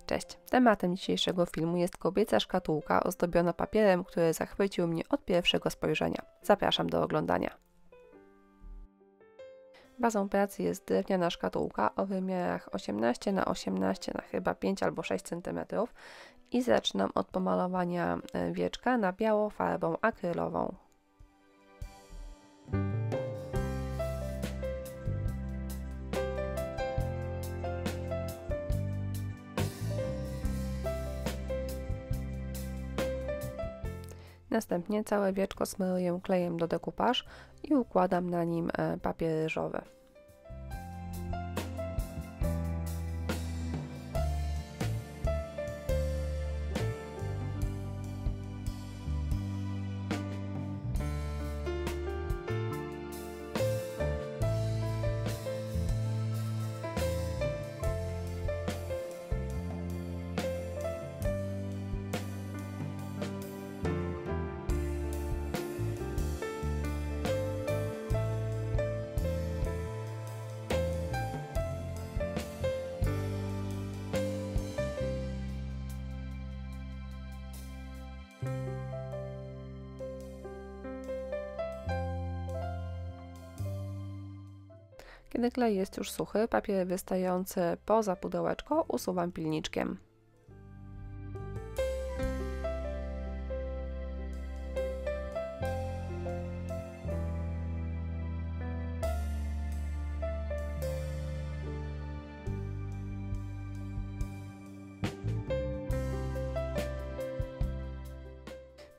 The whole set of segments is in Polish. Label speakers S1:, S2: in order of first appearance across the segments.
S1: Cześć! Tematem dzisiejszego filmu jest kobieca szkatułka ozdobiona papierem, który zachwycił mnie od pierwszego spojrzenia. Zapraszam do oglądania. Bazą pracy jest drewniana szkatułka o wymiarach 18 na 18 na chyba 5 albo 6 cm i zaczynam od pomalowania wieczka na biało farbą akrylową. Następnie całe wieczko smaruję klejem do decoupage i układam na nim papier ryżowy. Kiedy klej jest już suchy, papier wystający poza pudełeczko usuwam pilniczkiem.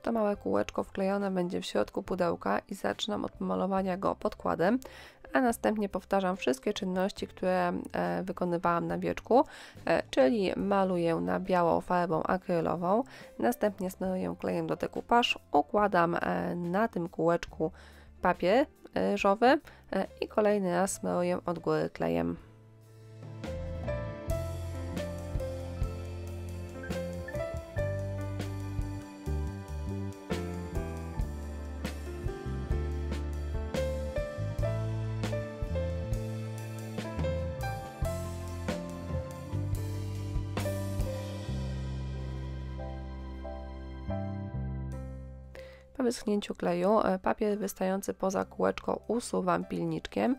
S1: To małe kółeczko wklejone będzie w środku pudełka i zaczynam od pomalowania go podkładem, a następnie powtarzam wszystkie czynności, które wykonywałam na wieczku, czyli maluję na biało farbą akrylową, następnie smaruję klejem do decoupage, układam na tym kółeczku papier ryżowy i kolejny raz smaruję od góry klejem. Po wyschnięciu kleju papier wystający poza kółeczko usuwam pilniczkiem,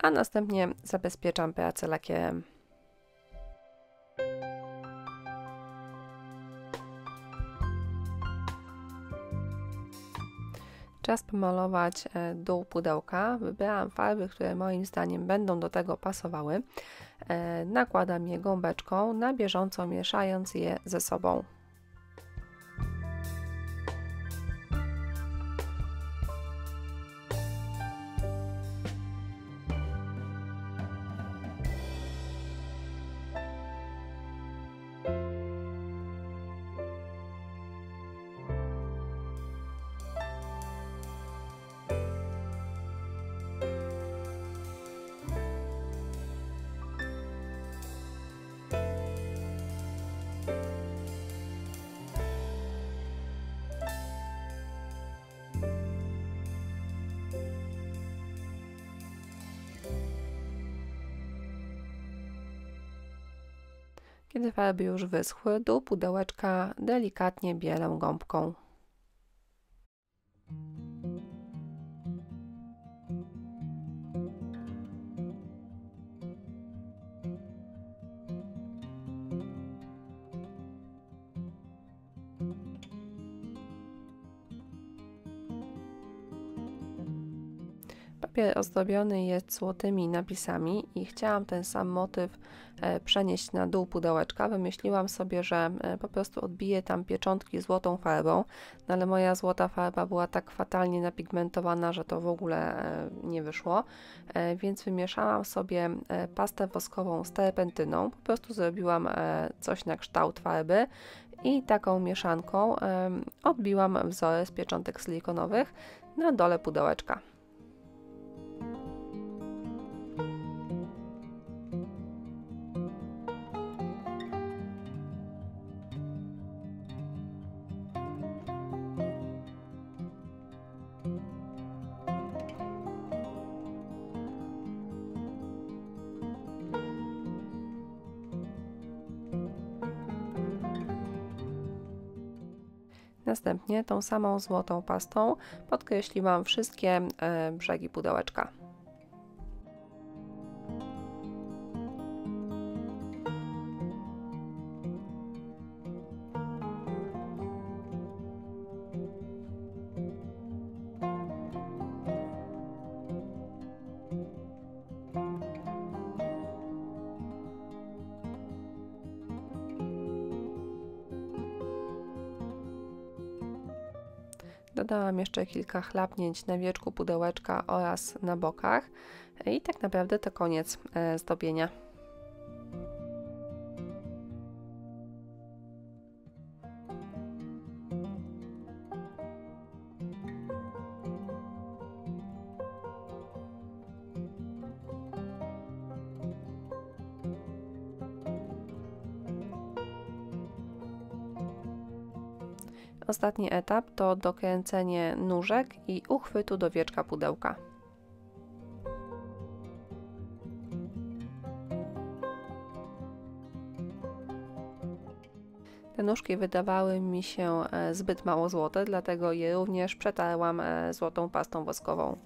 S1: a następnie zabezpieczam pracę lakierem. Czas pomalować dół pudełka. Wybrałam farby, które moim zdaniem będą do tego pasowały. Nakładam je gąbeczką, na bieżąco mieszając je ze sobą. Kiedy farby już wyschły, dół pudełeczka delikatnie bielę gąbką. Papier ozdobiony jest złotymi napisami i chciałam ten sam motyw przenieść na dół pudełeczka. Wymyśliłam sobie, że po prostu odbiję tam pieczątki złotą farbą, no ale moja złota farba była tak fatalnie napigmentowana, że to w ogóle nie wyszło, więc wymieszałam sobie pastę woskową z terpentyną, po prostu zrobiłam coś na kształt farby i taką mieszanką odbiłam wzory z pieczątek silikonowych na dole pudełeczka. Następnie tą samą złotą pastą podkreśliłam wszystkie brzegi pudełeczka. Dodałam jeszcze kilka chlapnięć na wierzchu pudełeczka oraz na bokach i tak naprawdę to koniec zdobienia. Ostatni etap to dokręcenie nóżek i uchwytu do wierzcha pudełka. Te nóżki wydawały mi się zbyt mało złote, dlatego je również przetarłam złotą pastą woskową.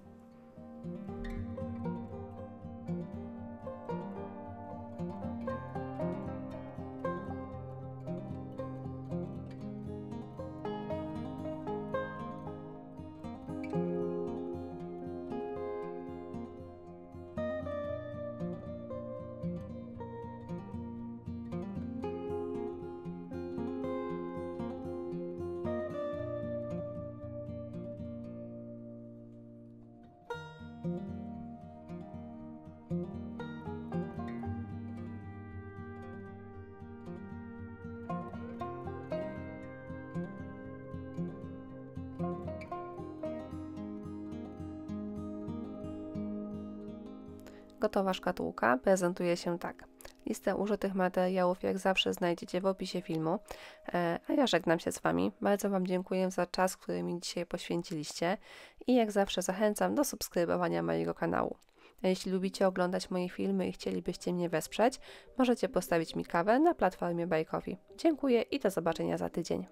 S1: Gotowa szkatułka prezentuje się tak. Listę użytych materiałów jak zawsze znajdziecie w opisie filmu, a ja żegnam się z Wami. Bardzo Wam dziękuję za czas, który mi dzisiaj poświęciliście i jak zawsze zachęcam do subskrybowania mojego kanału. A jeśli lubicie oglądać moje filmy i chcielibyście mnie wesprzeć, możecie postawić mi kawę na platformie Buy Coffee. Dziękuję i do zobaczenia za tydzień.